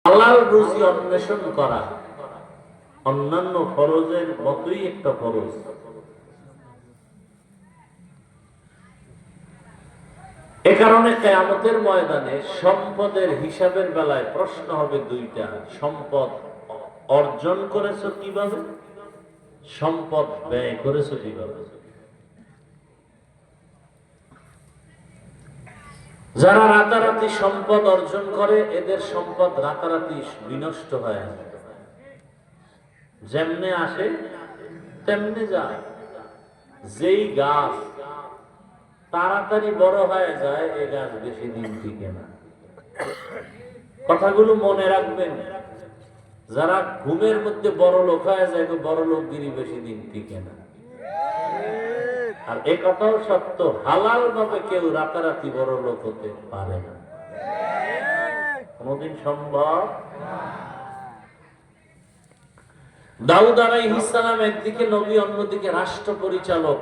হালাল রুজি অন্বেষণ করা অন্যান্য ফরজের মতোই একটা ফরজ। এ কারণে কিয়ামতের ময়দানে সম্পদের হিসাবের বেলায় প্রশ্ন হবে দুইটা: সম্পদ অর্জন করেছো কিভাবে, সম্পদ ব্যয় করেছো কিভাবে। যারা রাতারাতি সম্পদ অর্জন করে এদের সম্পদ রাতারাতি বিনষ্ট হয়, যেমনে আসে তেমনে যায়। যেই গাছ তাড়াতাড়ি বড় হয়ে যায় এই গাছ বেশি দিন টিকে না। কথাগুলো মনে রাখবেন। যারা ঘুমের মধ্যে বড় লোক হয়ে যায় বড় লোকগিরি বেশি দিন টিকে না। আর এ কথাও সত্য, হালাল ভাবে কেউ রাতারাতি বড় লোক হতে পারে না, কোনদিন সম্ভব। দাউদ আলাইহিস সালাম একদিকে নবী, অন্যদিকে রাষ্ট্র পরিচালক,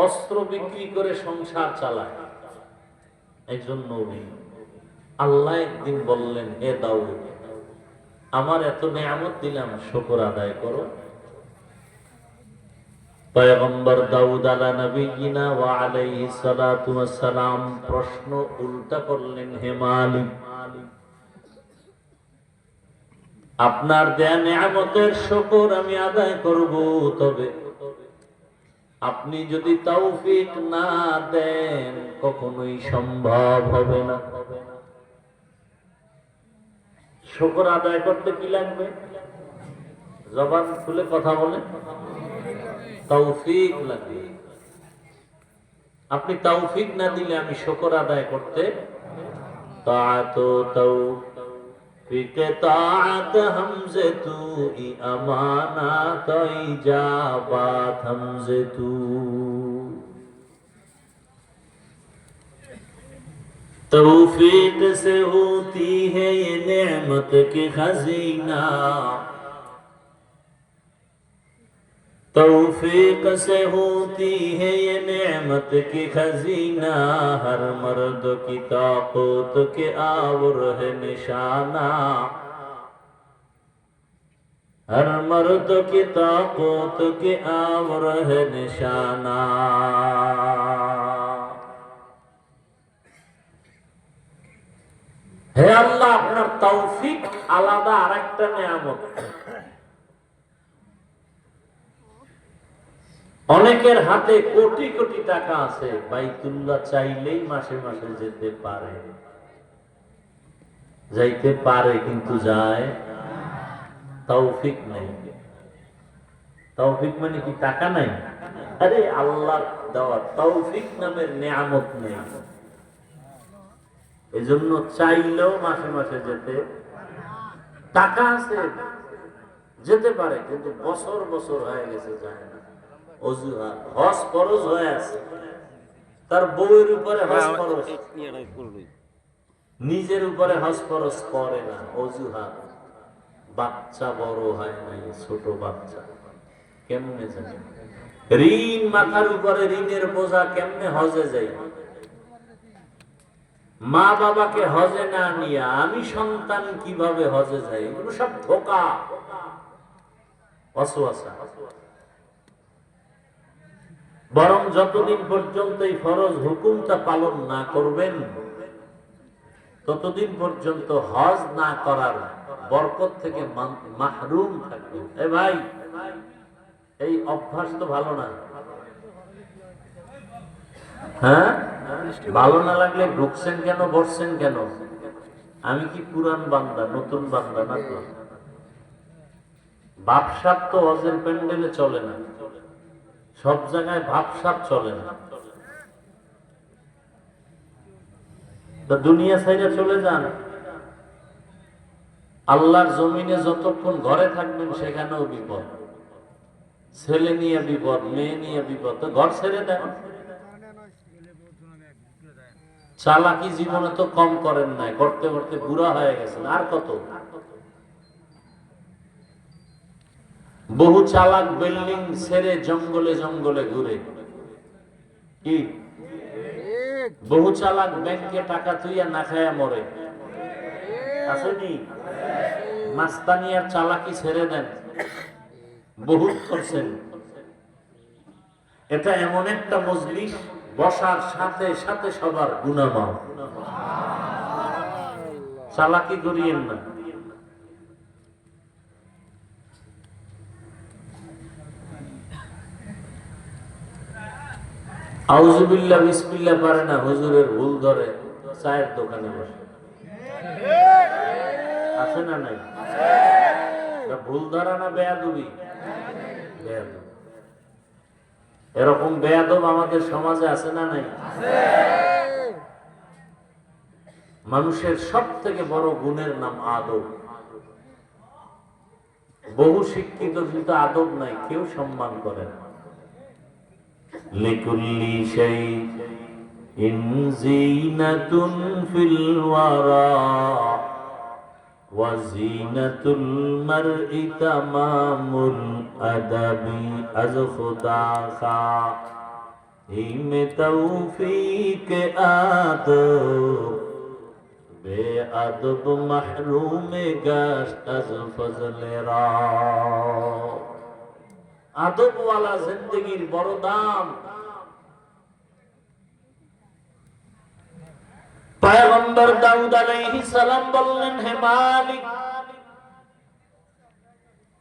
অস্ত্র বিক্রি করে সংসার চালায় একজন নবী। আল্লাহ একদিন বললেন, হে দাউদ, আমার এত নিয়ামত দিলাম, শুকর আদায় করো। পয়গম্বর দাউদ আলা নবিয়িনা ওয়া আলাইহিস সালাতু ওয়াস সালাম প্রশ্ন উল্টা করলেন, হে মালিক, আপনার দেয়া নিয়ামতের শুকর আমি আদায় করব, তবে আপনি যদি তৌফিক না দেন কখনোই সম্ভব হবে না। শুকর আদায় করতে কি লাগবে? জবান খুলে কথা বলেন, তৌফিক লাগবে। আপনি তৌফিক না দিলে আমি শুকর আদায় করতে তৌফিক তাআত হামজে তু আমানাত ইজাবাত হামজে তু। तौफीक से होती है ये नेमत की खजीना, तौफीक से होती है ये नेमत की खजीना, हर मर्द की ताकत के आवर है निशाना, हर मर्द की ताकत के आवर है निशाना। হে আল্লাহ, আপনার তৌফিক আলাদা আরেকটা নিয়ামত। অনেকের হাতে কোটি কোটি টাকা আছে, বাইতুল্লাহ চাইলেই মাসে মাসে যেতে পারে, যাইতে পারে কিন্তু যায়, তৌফিক নেই। তৌফিক মানে কি টাকা নাই? আরে আল্লাহ দেওয়া তৌফিক নামের নিয়ামত নেই। এজন্য চাইলেও মাসে মাসে যেতে, টাকা আছে যেতে পারে কিন্তু বছর বছর হয়ে গেছে যায় না। অজুহাত, হজ ফরজ হয়ে আছে, তার বউয়ের উপরে হজ ফরজ, নিজের উপরে হজ ফরজ করে না, অজুহাত। বাচ্চা বড় হয় নাই, ছোট বাচ্চা, কেমনে যায়? ঋণ মাথার উপরে, ঋণের বোঝা, কেমনে হজে যাই? মা বাবাকে হজে না নিয়ে আমি সন্তান কিভাবে হজে যাই? এগুলো সব ধোঁকা, ওয়াসওয়াসা। বরং যতদিন পর্যন্ত এই ফরজ হুকুমটা পালন না করবেন ততদিন পর্যন্ত হজ না করার বরকত থেকে মাহরুম থাকবেন। এ ভাই, এই অভ্যাস তো ভালো না। হ্যাঁ, ভালো না লাগলে ঢুকছেন কেন, বসছেন কেন? আমি কি পুরান বান্দা, নতুন বান্দা না তো? ভাবসাব তো হজের প্যান্ডেলে চলে না, সব জায়গায় ভাবসাব চলে না। তো দুনিয়া ছাইরা চলে যান, আল্লাহর জমিনে যতক্ষণ ঘরে থাকবেন সেখানেও বিপদ, ছেলে নিয়ে বিপদ, মেয়ে নিয়ে বিপদ। তো ঘর ছেড়ে দেন। চালাকি জীবনে তো কম করেন নাই, করতে করতে বুড়া হয়ে গেছেন, আর কত? বহু চালাক বিল্ডিং ছেড়ে জঙ্গলে জঙ্গলে ঘুরে, কি বহু চালাক ব্যাংকে টাকা তুইয়া না খায়া মরে। আসেনি? মাস্তানি আর চালাকি ছেড়ে দেন, বহুত করছেন। এটা এমন একটা মজলিস, বসার সাথে সাথে সবার গুনাহ মাফ। চালাকি করিয়েন না। আউযুবিল্লাহ বিসমিল্লাহ পারে না, হুজুরের ভুল ধরে চায়ের দোকানে বসে। আছে না নাই? ভুল ধরা না বেয়াদবি? বেয়াদব। এরকম বেয়াদব আমাদের সমাজে আছে না নাই? মানুষের সব থেকে বড় গুণের নাম আদব। বহু শিক্ষিত কিন্তু আদব নাই, কেউ সম্মান করে না। লিকুল্লি শাইইন যিনাতুন ফিল ওয়ারা ওয়া যিনাতুল মারই তামামুল আদাবি আজ খুদা খা হিমে তৌফিক আদব বেআদব মাহরুম গাশত আজ ফজলে রা। আদবওয়ালা জিন্দেগির বড় দাম। পয়গম্বর দাউদ আলাইহিস সালাম বললেন, হে মালিক,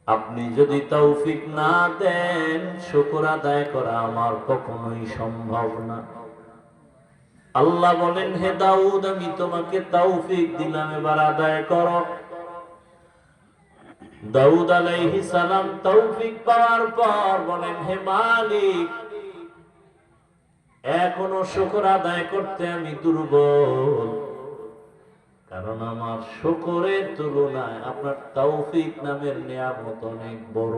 আপনি যদি তৌফিক না দেন, শুকর আদায় করা আমার কখনোই সম্ভব না। আল্লাহ বলেন, হে দাউদ, আমি তোমাকে তৌফিক দিলাম, এবার আদায় করো। দাউদ আলাইহিস সালাম তৌফিক পাওয়ার পর বলেন, হে মালিক, এখনো শুকর আদায় করতে আমি দুর্বল, কারণ আমার শুকরের তুলনায় আপনার তৌফিক নামের নিয়ামত অনেক বড়।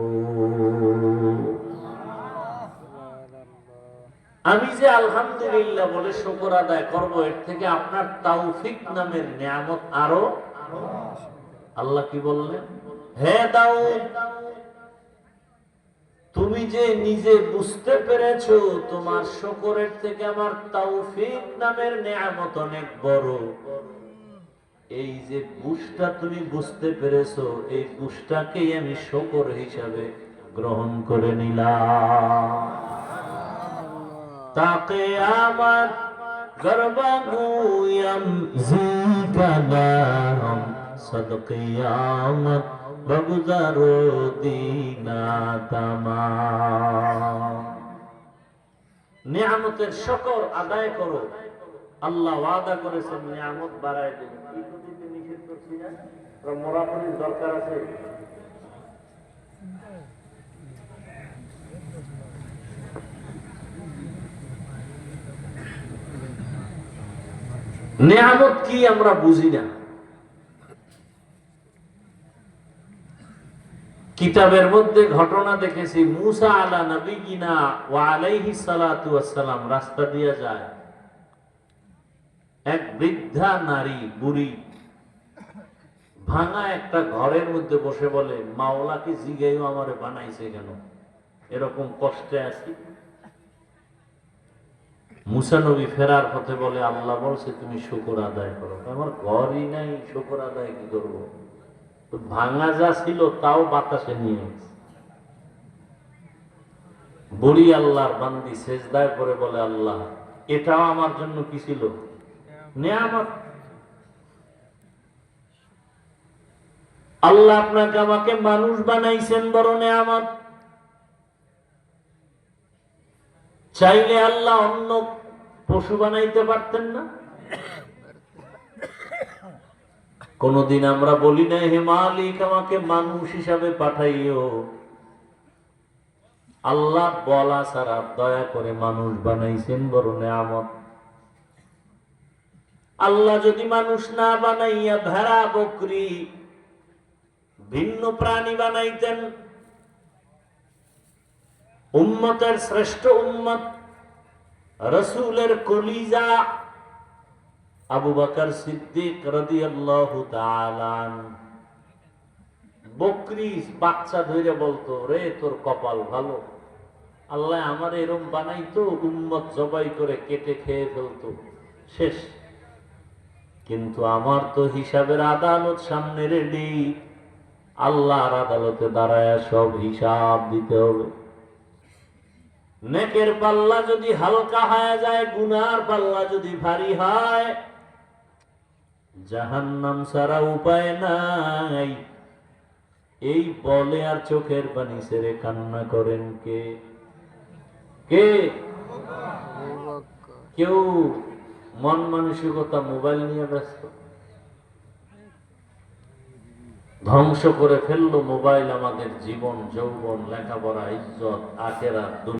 আমি যে আলহামদুলিল্লাহ বলে শুকর আদায় করব, এর থেকে আপনার তৌফিক নামের নিয়ামত আরো। আল্লাহ কি বললেন? হে দাউদ, তুমি যে নিজে বুঝতে পেরেছো তোমার শুকরের থেকে আমার তৌফিক নামের নিয়ামত অনেক বড়, এই যে বুঝটা তুমি বুঝতে পেরেছো, এই বুঝটাকেই আমি শুকর হিসাবে গ্রহণ করে নিলাম। তাকে আমার গর্বাগুয়াম জিকাদাম সদকিয়ামত বগুজারো দিনা তামাম। নিয়ামতের শুকর আদায় করো, আল্লাহ ওয়াদা করেছেন নিয়ামত বাড়ায় দেবেন। কি করতে নিষেধ করছি না? মোরাপনির দরকার আছে। নিয়ামত কি আমরা বুঝি না। কিতাবের মধ্যে ঘটনা দেখেছি, মুসা আলা নবিয়িনা ওয়া আলাইহিস সালাতু ওয়াস সালাম রাস্তা দিয়ে যায়, এক বৃদ্ধা নারী বুড়ি ভাঙা একটা ঘরের মধ্যে বসে বলে, মাওলাকে জিগাইও আমারে বানাইছে কেন, এরকম কষ্টে আছি। মুসা নবী ফেরার পথে বলে, আল্লাহ বলছে তুমি শুকর আদায় করো। আমার ঘরই নাই, শুকর আদায় কি করবো? ভাঙা যা ছিল তাও বাতাসে নিয়ে গেছে। বুড়ি আল্লাহর বান্দি সেজদায় করে বলে, আল্লাহ এটাও আমার জন্য কি ছিল? নিয়ামত। আল্লাহ আপনাকে আমাকে মানুষ বানাইছেন, বড় নিয়ামত। চাইলে আল্লাহ অন্য পশু বানাইতে পারতেন না? কোনদিন আমরা বলি না, হে মালিক আমাকে মানুষ হিসাবে পাঠাইও। আল্লাহ বলা ছাড়া দয়া করে মানুষ বানাইছেন, বড় নিয়ামত। আল্লাহ যদি মানুষ না বানাইয়া ভেড়া বকরি ভিন্ন প্রাণী বানাইতেন, উম্মতের শ্রেষ্ঠ উম্মত রাসূলের কলিজা আবু বকর সিদ্দিক রাদিয়াল্লাহু তাআলা বকরি বাচ্চা ধরে বলতো, রে তোর কপাল ভালো, আল্লাহ আমার এরকম বানাইতো, উম্মত জবাই করে কেটে খেয়ে ফেলতো, শেষ। কিন্তু আমার তো হিসাবের আদালত সামনে রেডি। আল্লাহর আদালতে দাঁড়ায় সব হিসাব দিতে হবে। নেকের পাল্লা যদি হালকা হয়ে যায়, গুনার পাল্লা যদি ভারী হয়, জাহান্নাম ছাড়া উপায় নাই। এই বলে আর চোখের পানি ছেড়ে কান্না করেন কে? কে? কেউ মন মানসিকতা মোবাইল নিয়ে ব্যস্ত, ধ্বংস করে ফেললো মোবাইল আমাদের জীবন, যৌবন, লেখাপড়া, ইজ্জত, আখেরাত।